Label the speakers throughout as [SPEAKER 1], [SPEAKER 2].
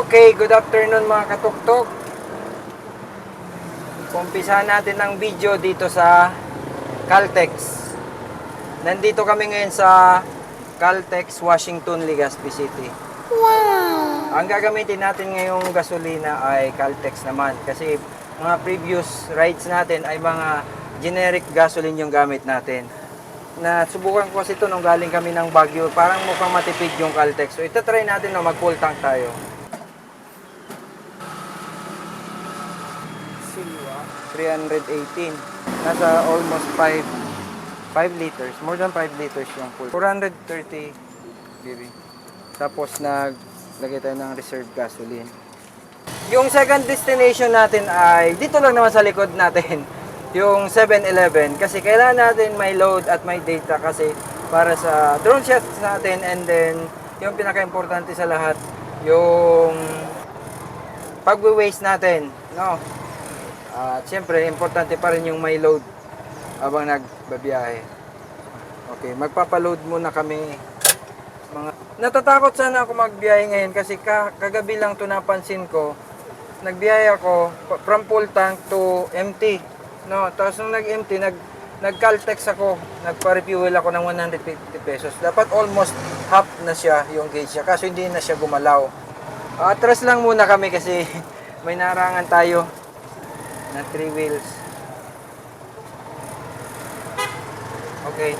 [SPEAKER 1] Okay, good afternoon mga katuktok. Umpisa natin ang video dito sa Caltex. Nandito kami ngayon sa Caltex, Washington, Legazpi City. Wow! Ang gagamitin natin ngayong gasolina ay Caltex naman kasi mga previous rides natin ay mga generic gasoline yung gamit natin. Subukan ko kasi ito nung galing kami ng Baguio, parang mukhang matipid yung Caltex. So itatry natin na mag full tank tayo. 318. Nasa almost 5 liters. More than 5 liters yung full. 430 BB. Tapos naglagay tayo ng reserve gasoline. Yung second destination natin ay dito lang naman sa likod natin. Yung 7-Eleven. Kasi kailangan natin may load at may data kasi para sa drone shots natin, and then yung pinaka-importante sa lahat, yung pag-waste natin, no? At siyempre, importante pa rin yung may load habang nagbabiyahe. Okay, magpapaload muna kami. Natatakot sana ako magbiyahe ngayon kasi kagabi lang ito napansin ko. Nagbiyahe ako from full tank to empty. No, tapos nung nag-empty, nag-Caltex ako. Nagpa-refuel ako ng 150 pesos. Dapat almost half na siya yung gauge niya. Kaso hindi na siya gumalaw. Atras lang muna kami kasi may narangan tayo na 3 wheels. Okay.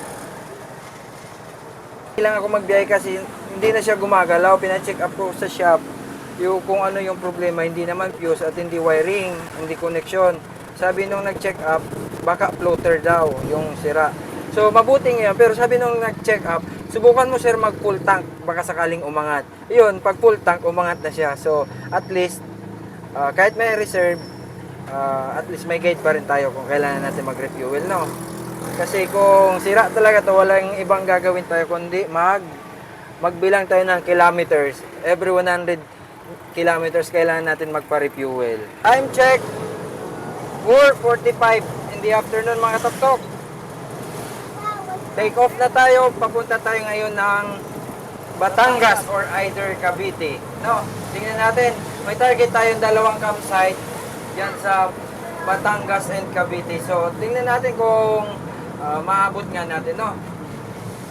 [SPEAKER 1] Hindi lang ako magbiyahe kasi hindi na siya gumagalaw. Pina-check up ko sa shop yung kung ano yung problema. Hindi naman fuse at hindi wiring, hindi connection. Sabi nung nag-check up, baka floater daw yung sira. So mabuti nga, pero sabi nung nag-check up, subukan mo sir mag full tank, baka sakaling umangat. Yun, pag full tank, umangat na siya. So at least, kahit may reserve, at least may guide pa rin tayo kung kailangan natin mag-refuel, no? Kasi kung sira talaga to, walang ibang gagawin tayo kundi magbilang tayo ng kilometers. Every 100 kilometers kailangan natin magpa-refuel. Time check 4:45 in the afternoon mga tuktok. Take off na tayo, papunta tayo ngayon ng Batangas or either Cavite. No, tingnan natin, may target tayong dalawang campsite yan sa Batangas and Cavite. So, tingnan natin kung maabot nga natin, no?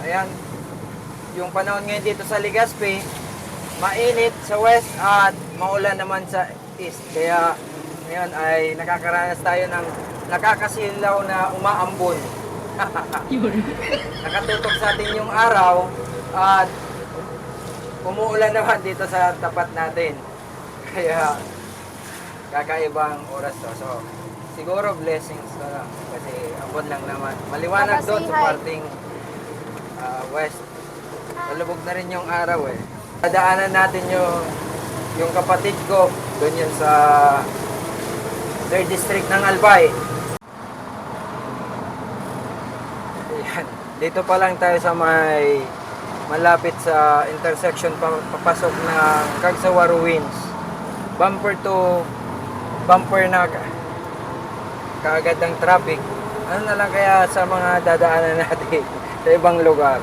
[SPEAKER 1] Ayan. Yung panahon ngayon dito sa Legazpi, mainit sa west at maulan naman sa east. Kaya, ngayon ay nakakaranas tayo ng nakakasilaw na umaambon. Nakatutok sa atin yung araw at umuulan naman dito sa tapat natin. Kaya, kakaibang oras to. So, siguro blessings na lang. Kasi abot lang naman. Maliwanag doon sa parting west. Malubog na rin yung araw eh. Dadaanan natin yung kapatid ko. Doon yun sa 3rd District ng Albay. Ayan. Dito pa lang tayo sa may malapit sa intersection papasok ng Cagsawa Ruins. Bumper to bumper na kaagad ng traffic. Ano na lang kaya sa mga dadaanan natin sa ibang lugar?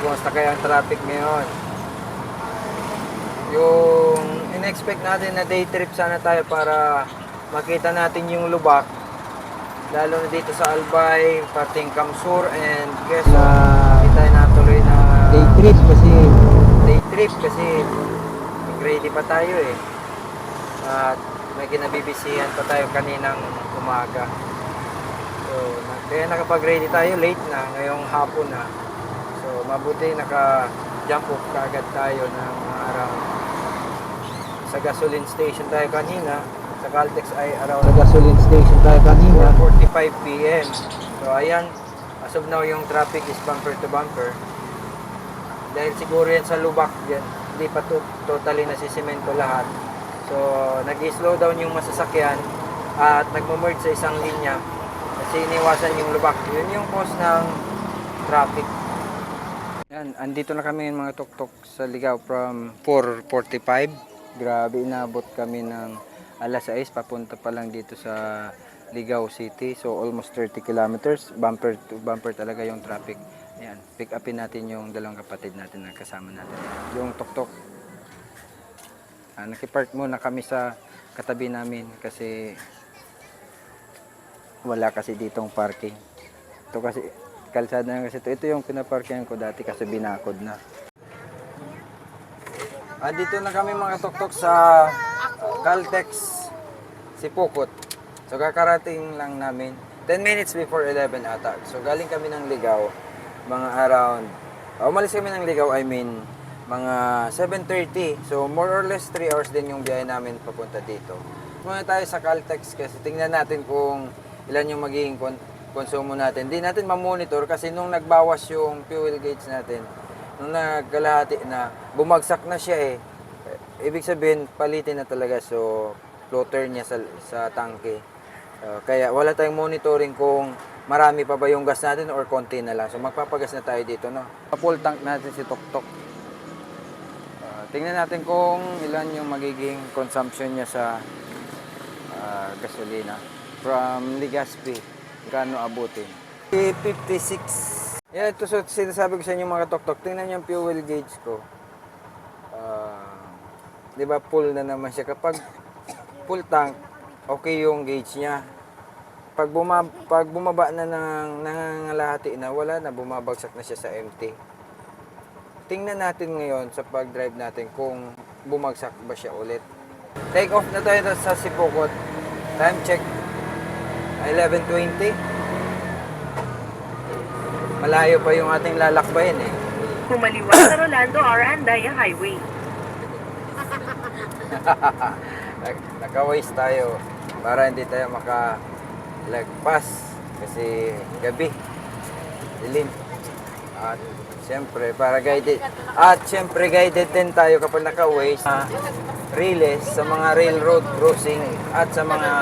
[SPEAKER 1] Kumusta kaya ang traffic ngayon? Yung in-expect natin na day trip sana tayo para makita natin yung lubak. Lalo na dito sa Albay, pating Kamsur and Quezon. Kita na tuloy na day trip kasi ready pa tayo eh. At may kinabibisihan pa tayo kaninang umaga. So, kaya nakapag-ready tayo, late na, ngayong hapon na. So, mabuti naka-jump off kaagad tayo ng around sa gasoline station tayo kanina. Sa Caltex ay around sa gasoline station tayo kanina, 4:45 PM. So, ayan, as of now yung traffic is bumper to bumper. Dahil siguro yan sa lubak yan, hindi pa totally nasisemento lahat. So, nag-slow down yung masasakyan at nagmo-merge sa isang linya kasi iniwasan yung lubak. Yun yung cause ng traffic. Yan, andito na kami mga tuktok sa Ligao from 4:45. Grabe, inabot kami ng alas 6 papunta pa lang dito sa Ligao City. So, almost 30 kilometers. Bumper to bumper talaga yung traffic. Yan, pick upin natin yung dalawang kapatid natin na kasama natin. Yung tuktok. Nakipark muna kami sa katabi namin kasi wala kasi ditong parking. Ito kasi kalsada na kasi ito. Ito yung pinaparkingan ko dati kasi binakod na. Dito na kami mga tuktok sa Caltex Sipokot. So kakarating lang namin 10 minutes before 11 ata. So galing kami ng Ligaw mga around umalis kami ng Ligaw, I mean mga 7:30. So more or less 3 hours din yung biyahe namin papunta dito. Muna tayo sa Caltex kasi tingnan natin kung ilan yung magiging konsumo natin. Hindi natin ma-monitor kasi nung nagbawas yung fuel gauge natin, nung nagkalahati na, bumagsak na siya eh. Ibig sabihin, palitin na talaga. So, floater niya sa tangke. Kaya wala tayong monitoring kung marami pa ba yung gas natin or konti na lang. So, magpapagas na tayo dito, no? Full tank natin si Tuktok. Tingnan natin kung ilan yung magiging consumption niya sa gasolina. From Legazpi, kano abutin? 56. Yan, ito so, sinasabi ko sa inyo mga Tuktok. Tingnan yung fuel gauge ko. Di ba full na naman siya. Kapag full tank, okay yung gauge niya. Pag bumaba na ng nangangalahati na, wala na, bumabagsak na siya sa empty. Tingnan natin ngayon sa pag-drive natin kung bumagsak ba siya ulit. Take off na tayo sa Sipokot. Time check 11:20. Malayo pa yung ating lalakbayin eh.
[SPEAKER 2] Kumaliwa sa Rolando R. Andaya Highway.
[SPEAKER 1] Naka-waste tayo para hindi tayo makalagpas kasi gabi, dilim. At siyempre para guided. At siyempre guided din tayo kapag naka-waste relays sa mga railroad crossing at sa mga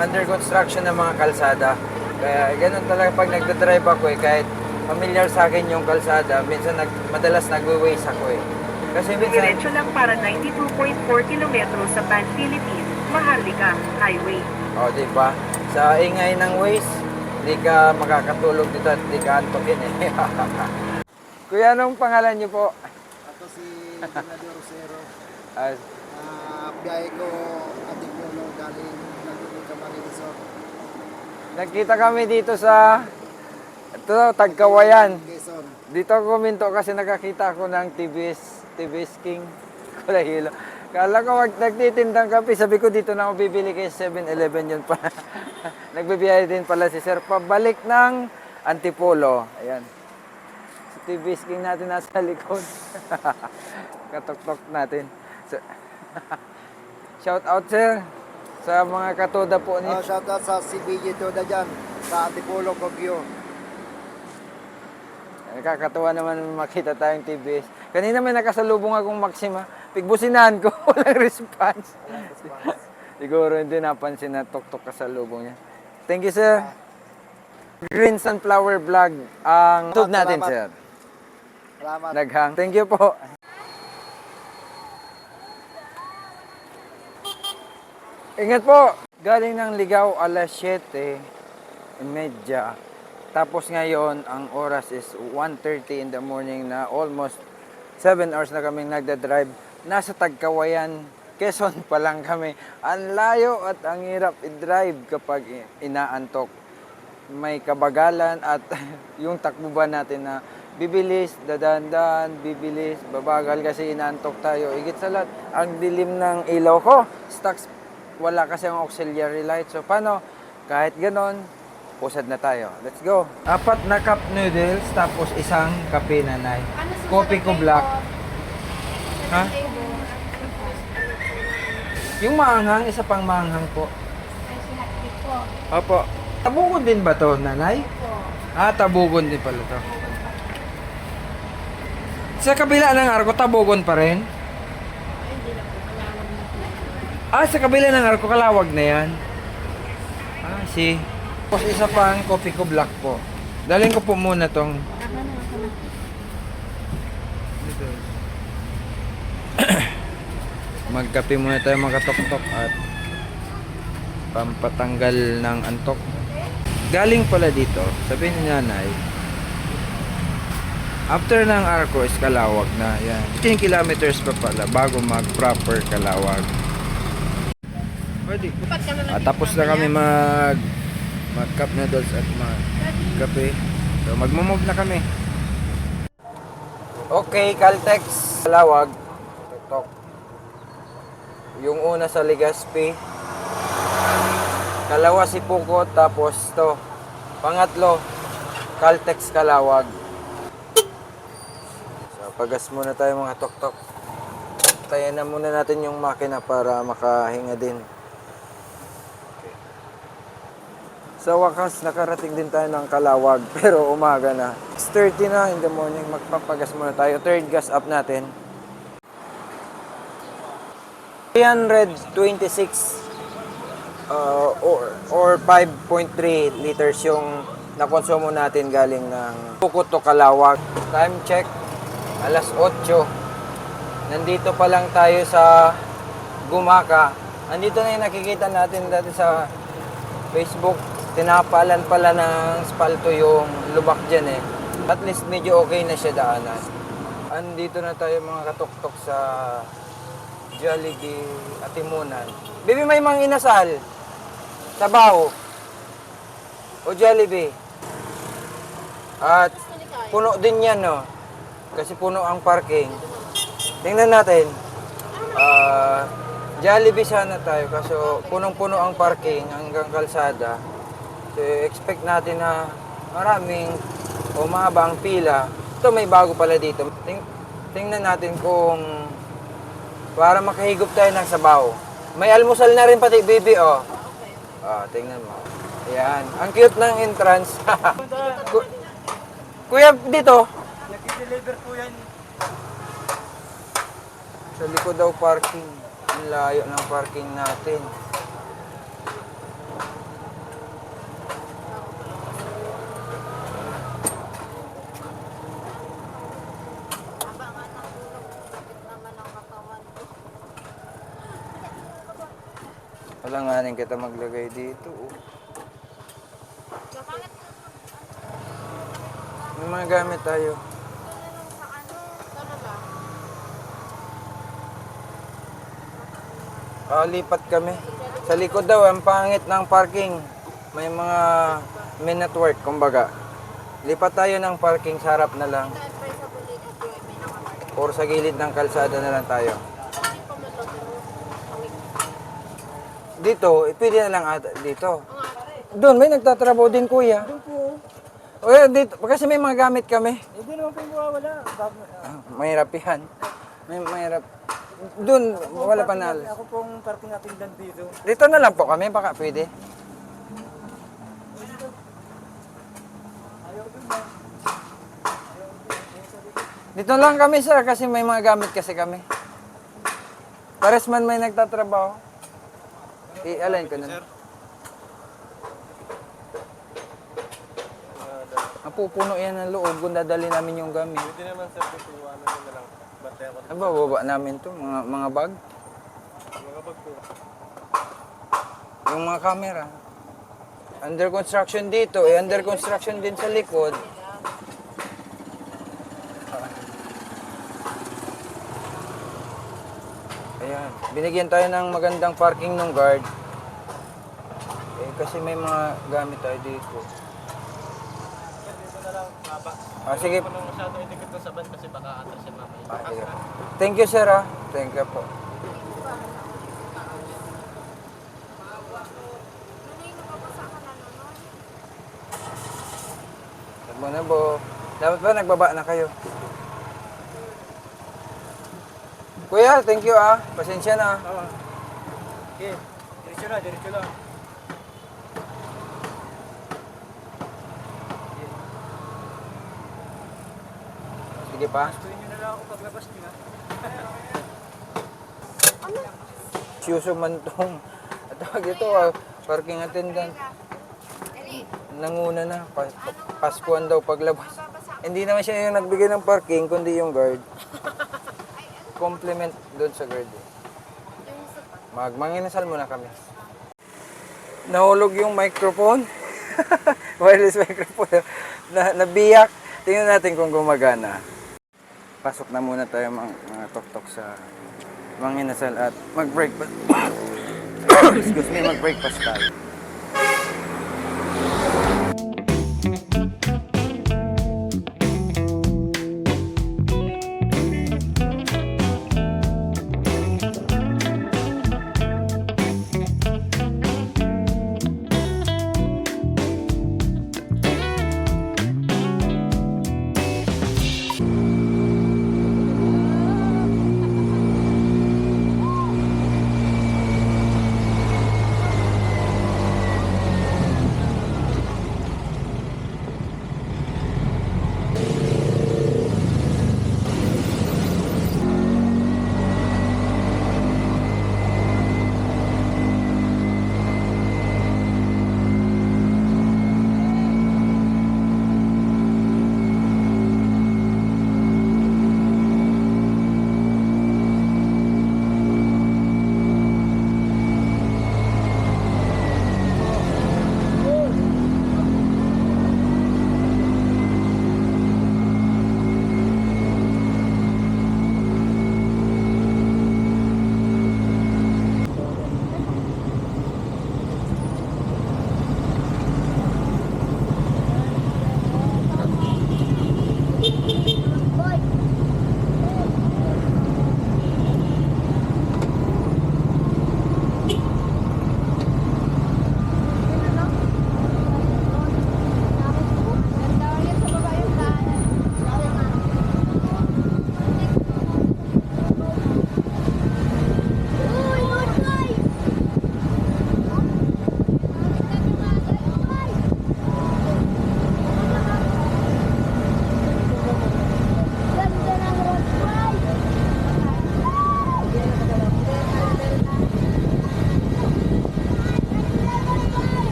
[SPEAKER 1] under construction na mga kalsada. Kaya ganun talaga pag nagdadrive ako eh, kahit familiar sa akin yung kalsada, minsan madalas nagwe-waste ako eh. Kasi minsan
[SPEAKER 2] Diretso lang para 92.4 kilometro sa Pan Philippines, Maharlika Highway.
[SPEAKER 1] di ba? Sa ingay ng waste, hindi ka makakatulog dito at hindi ka antokin eh. Kuya, anong pangalan niyo po?
[SPEAKER 3] Ako si Gennady Rosero.
[SPEAKER 1] Ah,
[SPEAKER 3] Biyahe ko Antipolo galing Camarines Resort.
[SPEAKER 1] Nagkita kami dito sa Tagkawayan.
[SPEAKER 3] Quezon.
[SPEAKER 1] Dito ako kuminto kasi nakakita ako ng TVS King Kulahilo. Kala ko nagtitindang kape, sabi ko dito na ako bibili kay 7-Eleven yun pa. Nagbibiyahe din pala si Sir pabalik ng Antipolo. Ayan. Si TVS King natin nasa likod. Katok-tok natin. So, shout out sir sa mga katoda po ni.
[SPEAKER 3] Shoutout sa CBJ Toda dyan, sa Antipolo, Baguio.
[SPEAKER 1] Nakakatuwa naman makita tayong TVS. Kanina may nakasalubong akong Maxima. Pigbusinahan ko, walang response. Siguro hindi napansin na tuktok kasalubong niya. Thank you, sir. Green Sunflower Vlog ang YouTube natin,
[SPEAKER 3] Salamat.
[SPEAKER 1] sir.
[SPEAKER 3] Salamat.
[SPEAKER 1] Naghang. Thank you po. Ingat po. Galing ng Ligaw alas 7:30. Tapos ngayon, ang oras is 1:30 in the morning na almost 7 hours na kaming nagda-drive. Nasa Tagkawayan, Quezon pa lang kami. Ang layo at ang hirap i-drive kapag inaantok. May kabagalan at yung takbo ba natin na bibilis, dadandan, bibilis, babagal kasi inaantok tayo. Higit sa lahat, ang dilim ng ilaw ko. Stocks, wala kasi ang auxiliary light. So paano? Kahit ganon, pusad na tayo. Let's go. 4 na cup noodles, tapos isang kape nanay. Coffee ko black. Ha? Yung maanghang, isa pang maanghang po. Opo. Tabugon din ba to, nanay? Tabugon din pala to. Sa kabila ng arko, tabugon pa rin? Sa kabila ng arko, kalawag na yan. See? Tapos isa pang coffee ko black po. Dalhin ko po muna tong magkape muna tayo mga katok-tok at pampatanggal ng antok. Galing pala dito, sabi ni nanay, After ng Arco is Calawag na. Yan. 15 kilometers pa pala bago mag-proper Calawag. Pwede. Tapos na kami mag-cup noodles at mag-kape. So magmo-move na kami. Okay, Caltex Calawag. Tok. Yung una sa Legazpi. Kalawa si Puko, tapos to. Pangatlo, Caltex Calawag. So, pagas muna tayo mga tok-tok. Tayan na muna natin yung makina para makahinga din. Okay. Sa wakas, nakarating din tayo ng Calawag, pero umaga na. 6:30 na in the morning, magpapagas muna tayo. Third gas up natin. 326 or 5.3 liters yung nakonsumo natin galing ng Puko to Calawag. Time check, alas 8. Nandito pa lang tayo sa Gumaka. Nandito na yung nakikita natin dati sa Facebook. Tinapalan pala ng spalto yung lubak dyan eh. At least medyo okay na siya daanan. Andito na tayo mga katok-tok sa Jollibee Atimunan. Baby, may mga inasal. Sabaw. O Jollibee. At puno din yan, no? Kasi puno ang parking. Tingnan natin. Jollibee sana tayo. Kaso punong-puno ang parking hanggang kalsada. So expect natin na maraming o mahabang pila. Ito may bago pala dito. Tingnan natin kung para makahigop tayo ng sabaw. May almusal na rin pati, baby, oh. Tingnan mo. Ayan. Ang cute ng entrance. Kuya, dito.
[SPEAKER 3] Nag-deliver po yan.
[SPEAKER 1] Sa likod daw parking. Ang layo ng parking natin. Alanganin kita maglagay dito. Oh. May mga gamit tayo. Lipat kami. Sa likod daw, ang pangit ng parking. May mga men at work, kumbaga. Lipat tayo ng parking, sa harap na lang. Or sa gilid ng kalsada na lang tayo. Dito, pwede na lang ata dito. Doon, may nagtatrabaho din, kuya.
[SPEAKER 3] Doon po.
[SPEAKER 1] O dito, kasi may mga gamit kami.
[SPEAKER 3] Hindi naman po mawawala.
[SPEAKER 1] Mahirap yan. Mahirap. Doon, wala pa na.
[SPEAKER 3] Ako pong parking attendant dito.
[SPEAKER 1] Dito na lang po kami, baka pwede. Dito lang kami, sir, kasi may mga gamit kasi kami. Pares man may nagtatrabaho. I-align ko na. Napupuno yan ng loob kung dadali namin yung gamit.
[SPEAKER 3] Hindi naman sir, kung ano na lang. Bantay ako.
[SPEAKER 1] Ano ba, baba namin to? Mga bag?
[SPEAKER 3] Mga bag po.
[SPEAKER 1] Yung mga camera. Under construction dito, under construction din sa likod. Ayan, binigyan tayo ng magandang parking ng guard. Kasi may mga gamit tayo dito.
[SPEAKER 3] Dito na lang, haba.
[SPEAKER 1] Sige.
[SPEAKER 3] Kung masyado itikot ko sa van kasi baka atas siya mamaya.
[SPEAKER 1] Sige. Thank you, sir. Thank you po. Muna po. Dapat ba nagbaba na kayo? Kuya, thank you Pasensya na.
[SPEAKER 3] Oo. Okay, diretso na, diretso lang.
[SPEAKER 1] Sige pa.
[SPEAKER 3] Gustuin nyo na lang ako paglabas nyo ha.
[SPEAKER 1] Siyuso man tong tawag ito, parking attendant. Nanguna na. Paskuhan daw paglabas. Hindi naman siya yung nagbigay ng parking, kundi yung guard. Compliment doon sa guard. Manginasal muna kami. Nahulog yung microphone. Wireless microphone. Nabiyak. Tingnan natin kung gumagana. Pasok na muna tayo mga tok-tok sa mga inasal at mag-breakfast. Excuse me, mag-breakfast tayo.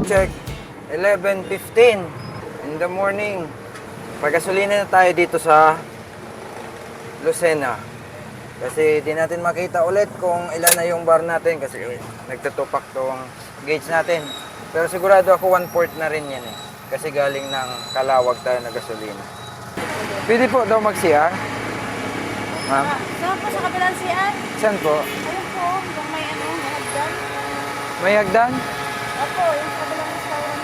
[SPEAKER 1] Check, 11:15 in the morning. Pagkasulina na tayo dito sa Lucena. Kasi di natin makita ulit kung ilan na yung bar natin kasi nagtutupak to ang gauge natin. Pero sigurado ako 1/4 na rin yan eh. Kasi galing ng Kalawag tayo na gasolina. Pwede po daw mag-CR? Ma'am?
[SPEAKER 4] Saan po sa kabilang CR?
[SPEAKER 1] Saan po?
[SPEAKER 4] Ayun po, yung may ano, may hagdan.
[SPEAKER 1] May hagdan?
[SPEAKER 4] Opo, yung sa kabilang restaurant.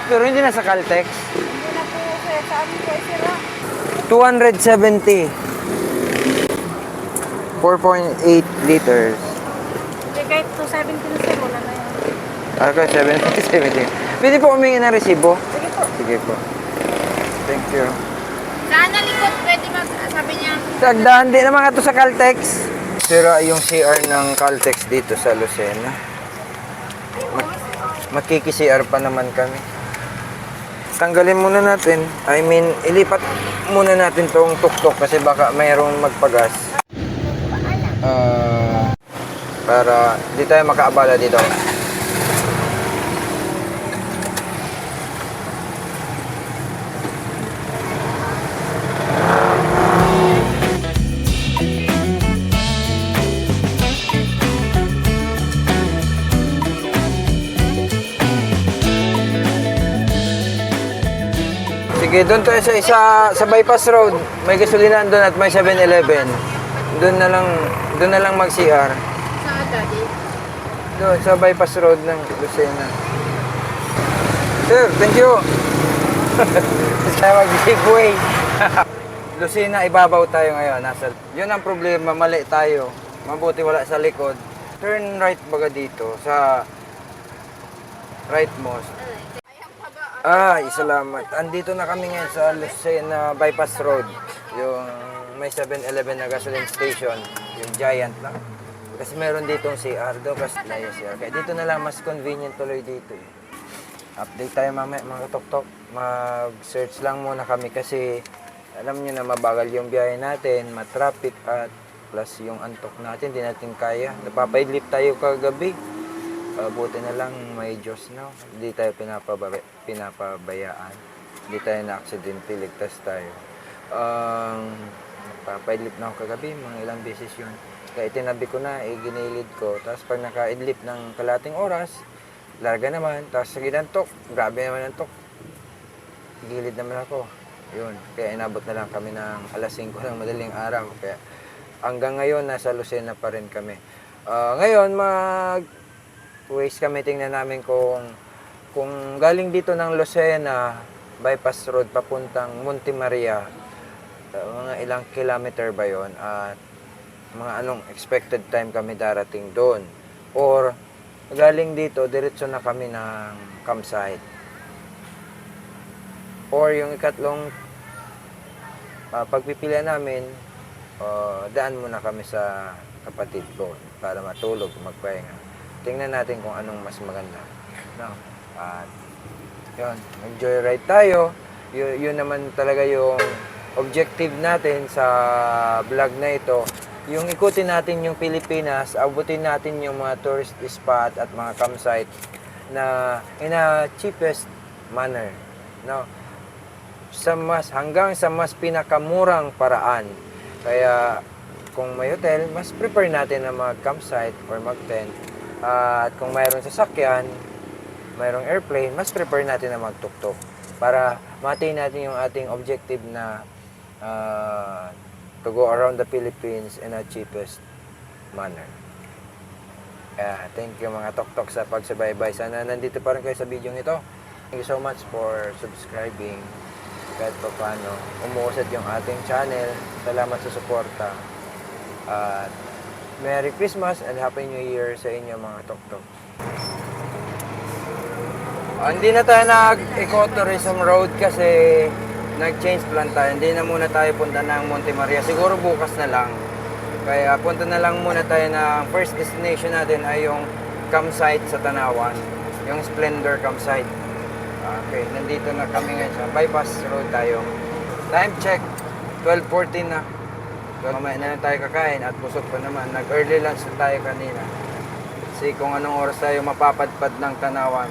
[SPEAKER 1] Pero hindi na sa Caltex.
[SPEAKER 4] Hindi na po, sir. Sa amin po ay sira.
[SPEAKER 1] 270. 4.8 liters.
[SPEAKER 4] Hindi, kahit 270 na sir, wala na yan.
[SPEAKER 1] Okay, 70. Pwede po humingi ng resibo?
[SPEAKER 4] Sige po.
[SPEAKER 1] Sige po. Thank you.
[SPEAKER 4] Saan na likod pwede sabi niya?
[SPEAKER 1] Sagdahan din naman ito sa Caltex. Sira yung CR ng Caltex dito sa Lucena. Makiki-CR pa naman kami. tanggalin muna natin. I mean, ilipat muna natin tong tuktok kasi baka mayroong magpagas. Para di tayo makaabala dito. Sige, doon tayo sa bypass road. May gasolinahan doon at may 7-Eleven. Doon na lang mag-CR.
[SPEAKER 4] Saan, Daddy?
[SPEAKER 1] Doon sa bypass road ng Lucena. Sir, thank you. Sa mag-giveaway. Lucena, ibabaw tayo ngayon. Yun ang problema, mali tayo. Mabuti wala sa likod. Turn right baga dito sa rightmost. Salamat. Andito na kami ngayon sa Lucena Bypass Road. Yung may 7-Eleven na gasoline station. Yung giant lang. Kasi meron ditong CR doon. Kasi CR. Kaya dito na lang mas convenient tuloy dito. Update tayo mamaya mga tok-tok. Mag-search lang muna kami kasi alam nyo na mabagal yung biyahe natin, matraffic at plus yung antok natin, di natin kaya. Napapaidlip tayo kagabi. Buti na lang may Diyos na. Hindi tayo pinapabayaan. Hindi tayo na-accidente, ligtas tayo. Napapaidlip na ako kagabi, mga ilang beses yun. Kaya itinabi ko na, ginilid ko. Tapos pag nakaidlip ng kalating oras, larga naman. Tapos sa ginantok, grabe naman ang tok. Gilid naman ako. Yun. Kaya inabot na lang kami ng alas 5 ng madaling araw. Kaya hanggang ngayon, nasa Lucena pa rin kami. Ngayon, waste kami, tingnan namin kung galing dito ng Lucena bypass road papuntang Monte Maria, mga ilang kilometer ba yon at mga anong expected time kami darating doon, or galing dito diretso na kami ng campsite, or yung ikatlong pagpipilian namin, daan muna kami sa kapatid ko para matulog, magpahinga. Tingnan natin kung anong mas maganda. No? At yun, mag-joyride tayo. Yun naman talaga yung objective natin sa vlog na ito. Yung ikutin natin yung Pilipinas, abutin natin yung mga tourist spot at mga campsite na in a cheapest manner. No? Hanggang sa mas pinakamurang paraan. Kaya kung may hotel, mas prefer natin na mag-campsite or mag-tent. At kung mayroong sasakyan, mayroong airplane, mas prefer natin na magtuktok para ma-attain natin yung ating objective na to go around the Philippines in a cheapest manner. Thank you mga tuktok sa pagsubaybay. Sana nandito pa rin kayo sa video ito. Thank you so much for subscribing. Kahit pa paano, umuusad yung ating channel. Salamat sa suporta. At Merry Christmas and Happy New Year sa inyo mga tok-tok. Hindi na tayo nag-ecotourism road kasi nag-change plan tayo. Hindi na muna tayo punta ng Monte Maria. Siguro bukas na lang. Kaya punta na lang muna tayo ng first destination natin ay yung campsite sa Tanawan. Yung Splendor campsite. Okay, nandito na kami ngayon sa bypass road tayo. Time check, 12:14 na. Mamaya na lang tayo kakain at busog pa naman. Nag-early lunch na tayo kanina. Kasi kung anong oras tayo mapapadpad ng Tanawan.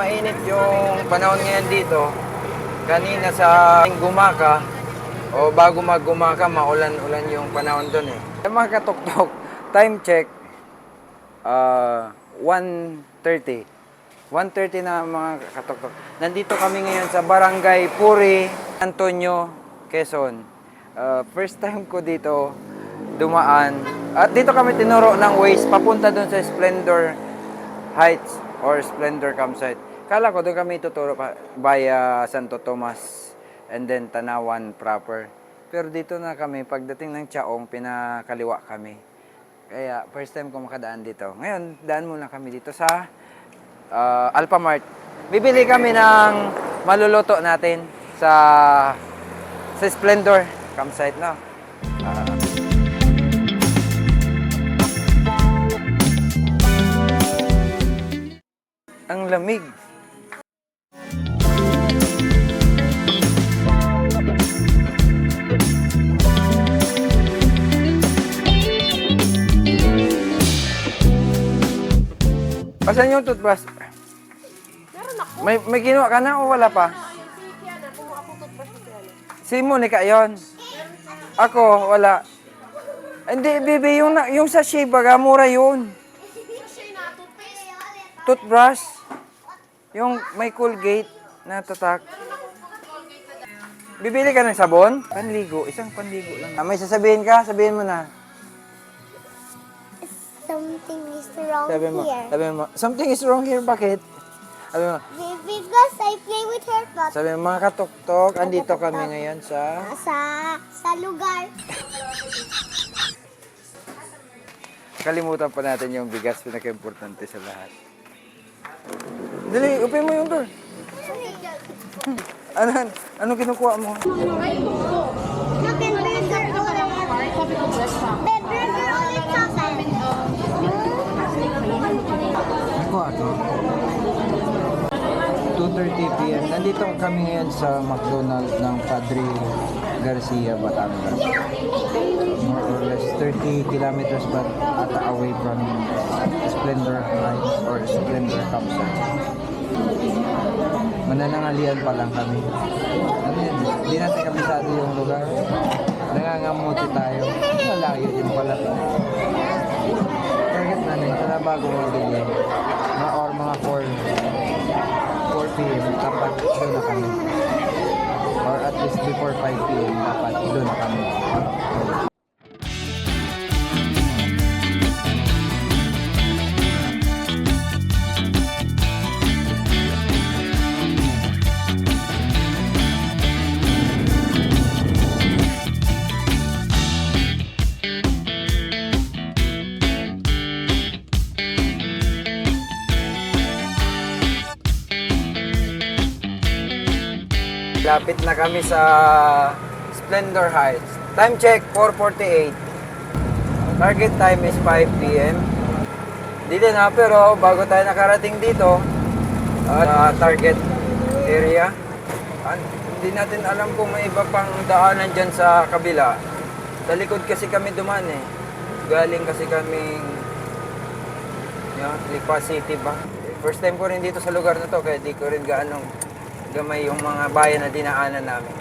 [SPEAKER 1] Mainit yung panahon ngayon dito. Kanina sa Gumaka, o bago mag-Gumaka, maulan-ulan yung panahon doon eh. Mga katok-tok, time check, 1:30. 1:30 na mga katok-tok. Nandito kami ngayon sa Barangay Puri, Antonio, Quezon. First time ko dito dumaan. At dito kami tinuro ng Waze papunta doon sa Splendor Heights or Splendor Campsite. Kala ko doon kami tuturo via Santo Tomas and then Tanawan proper. Pero dito na kami, pagdating ng Chaong, pinakaliwa kami. Kaya first time ko makadaan dito. Ngayon, daan muna kami dito sa Alphamart. Bibili kami ng maluluto natin sa Splendor Campsite na. Ang lamig. Asan yung toothbrush?
[SPEAKER 4] Meron ako.
[SPEAKER 1] May kinuha ka na o wala pa?
[SPEAKER 4] Yung si Kiana, kumuha ako toothbrush ni Kiana.
[SPEAKER 1] Si Monica yon. Ako, wala. Hindi, baby, yung sa Shea baga, mura yun. Toothbrush. Yung may Colgate na tatak. Bibili ka ng sabon? Panligo. Isang panligo lang. May sasabihin ka? Sabihin mo na.
[SPEAKER 5] Something is wrong
[SPEAKER 1] Sabi mo.
[SPEAKER 5] here.
[SPEAKER 1] Sabi mo. Something is wrong here. Bakit? Sabi mo.
[SPEAKER 5] Because I play with her but
[SPEAKER 1] Sabi mo, mga katuktok, andito kami ngayon sa...
[SPEAKER 5] sa lugar.
[SPEAKER 1] Kalimutan pa natin yung bigas, pinaka-importante sa lahat. Dali, upin mo yung door. Ano kinukuha mo?
[SPEAKER 5] Look and burger burger ulit sa akin.
[SPEAKER 1] Nakuha to. 2:30 p.m. Nandito kami ngayon sa McDonald's ng Padre Garcia, Batangas. More or less 30 kilometers but away from Splendor Heights or Splendor Campsite. Mananangalian pa lang kami. Ano yun? Hindi natin kabisado yung lugar. Nangangamuti tayo. Malayo din pala. Target namin, sana bago mabili. Or mga 4 p.m. dapat doon na kami. Or at least before 5 p.m. dapat doon na kami. Lapit na kami sa Splendor Heights. Time check, 4:48. Target time is 5 p.m. Dito na, pero bago tayo nakarating dito, sa target area, hindi natin alam kung may iba pang daanan dyan sa kabila. Sa likod kasi kami dumaan eh. Galing kasi kaming Lipa City ba? First time ko rin dito sa lugar na to, kaya di ko rin gaanong gamay yung mga bayan na dinaanan namin.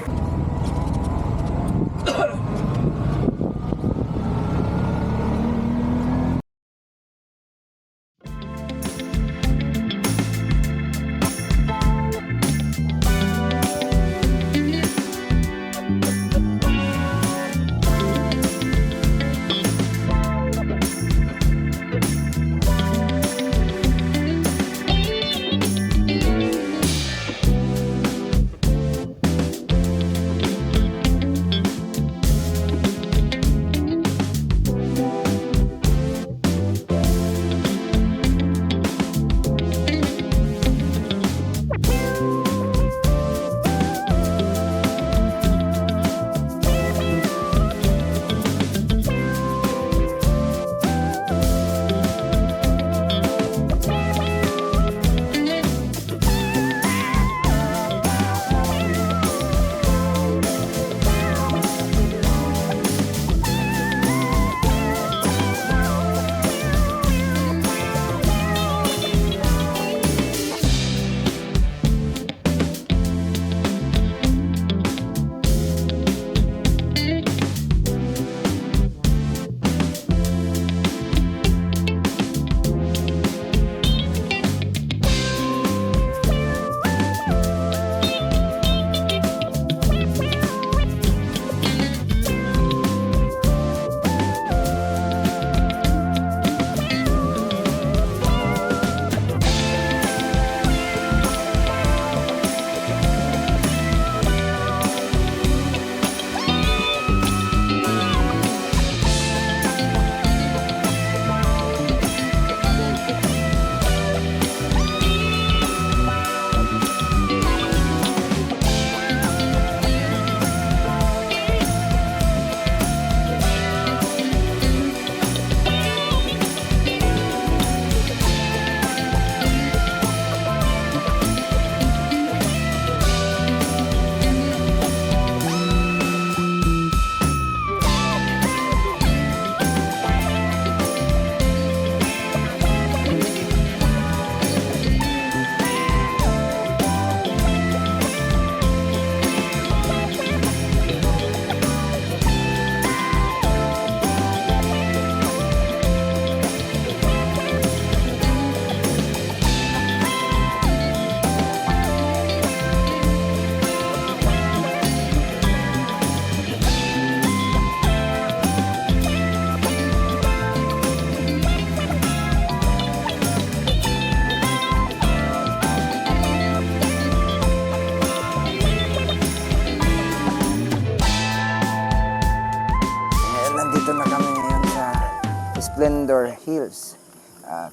[SPEAKER 1] Splendor Hills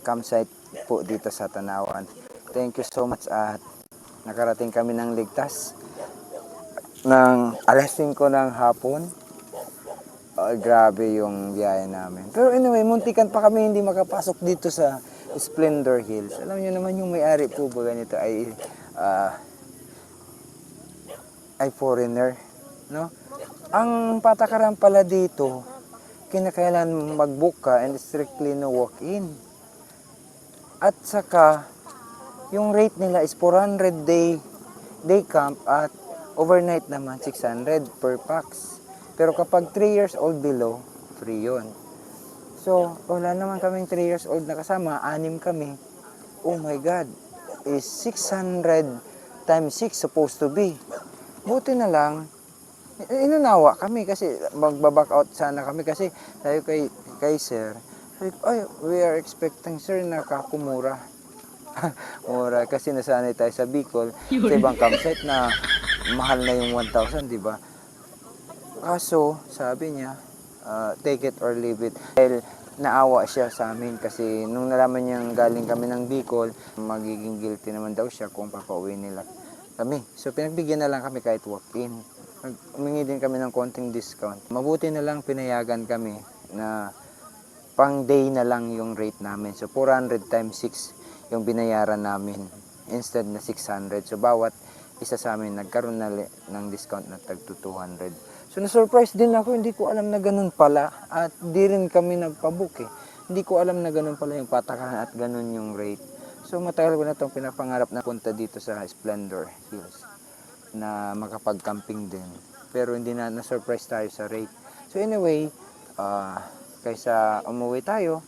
[SPEAKER 1] campsite po dito sa Tanawan. Thank you so much at nakarating kami ng ligtas ng alas 5 ng hapon. Grabe yung biyahe namin. Pero anyway, muntikan pa kami hindi makapasok dito sa Splendor Hills. Alam niyo naman yung may-ari po ba ganito ay foreigner, no? Ang patakaran pala dito, kinakailan mag-book ka and strictly no walk-in. At saka, yung rate nila is 400 day camp at overnight naman 600 per pax. Pero kapag 3 years old below, free yun. So, wala naman kaming 3 years old na kasama, 6 kami. Oh my God, is 600 times 6 supposed to be. Buti na lang, inunawa kami kasi magbaback out sana kami kasi tayo kay sir. Ay, we are expecting sir na kakumura. Mura kasi nasanay tayo sa Bicol sa ibang campsite na mahal na yung 1,000, di ba? Kaso, sabi niya, take it or leave it. Dahil naawa siya sa amin kasi nung nalaman niyang galing kami ng Bicol, magiging guilty naman daw siya kung papauwi nila kami. So, pinagbigyan na lang kami kahit walk-in. Humingi din kami ng konting discount. Mabuti na lang pinayagan kami na pang day na lang yung rate namin. So, 400 times 6 yung binayaran namin instead na 600. So, bawat isa sa amin nagkaroon na ng discount na tag 200. So, na-surprise din ako. Hindi ko alam na ganun pala. At di rin kami nagpabook eh. Hindi ko alam na ganun pala yung patakaran at ganun yung rate. So, matagal ko na itong pinapangarap na punta dito sa Splendor Hills na makapag-camping din. Pero hindi na-surprise tayo sa rate. So, anyway, kaysa umuwi tayo,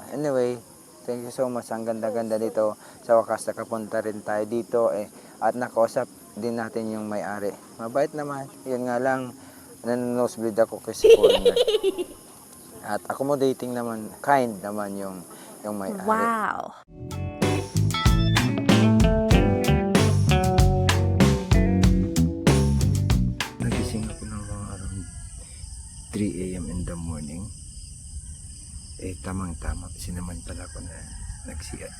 [SPEAKER 1] anyway, thank you so much. Ang ganda-ganda dito. Sa wakas, nakapunta rin tayo dito at nakausap din natin yung may-ari. Mabait naman. Yun nga lang, nanonosebleed ako kasi foreigner. At accommodating naman, kind naman yung may-ari.
[SPEAKER 2] Wow!
[SPEAKER 1] Nagising ako ng mga around 3 a.m. in the morning. Tamang-tama. Sinamantala ko na nag-CR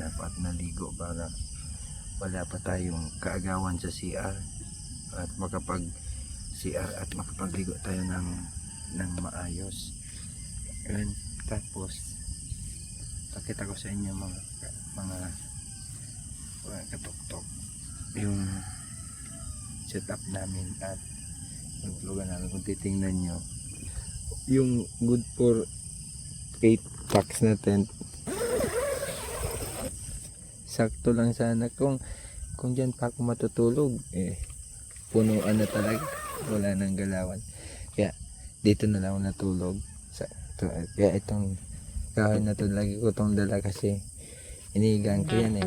[SPEAKER 1] na ako at naligo para wala pa tayong kaagawan sa CR at makapag-CR at makapagligo tayo ng maayos. And tapos pakita ko sa inyo mga katok-tok yung setup namin at yung tulugan namin. Kung titingnan nyo yung good for 8 packs na tent, sakto lang sana kung dyan pa ako matutulog punuan na talaga, wala nang galawan, kaya dito na lang ako natulog kaya itong kahoy na to lagi ko itong dala kasi inihigaan ko yan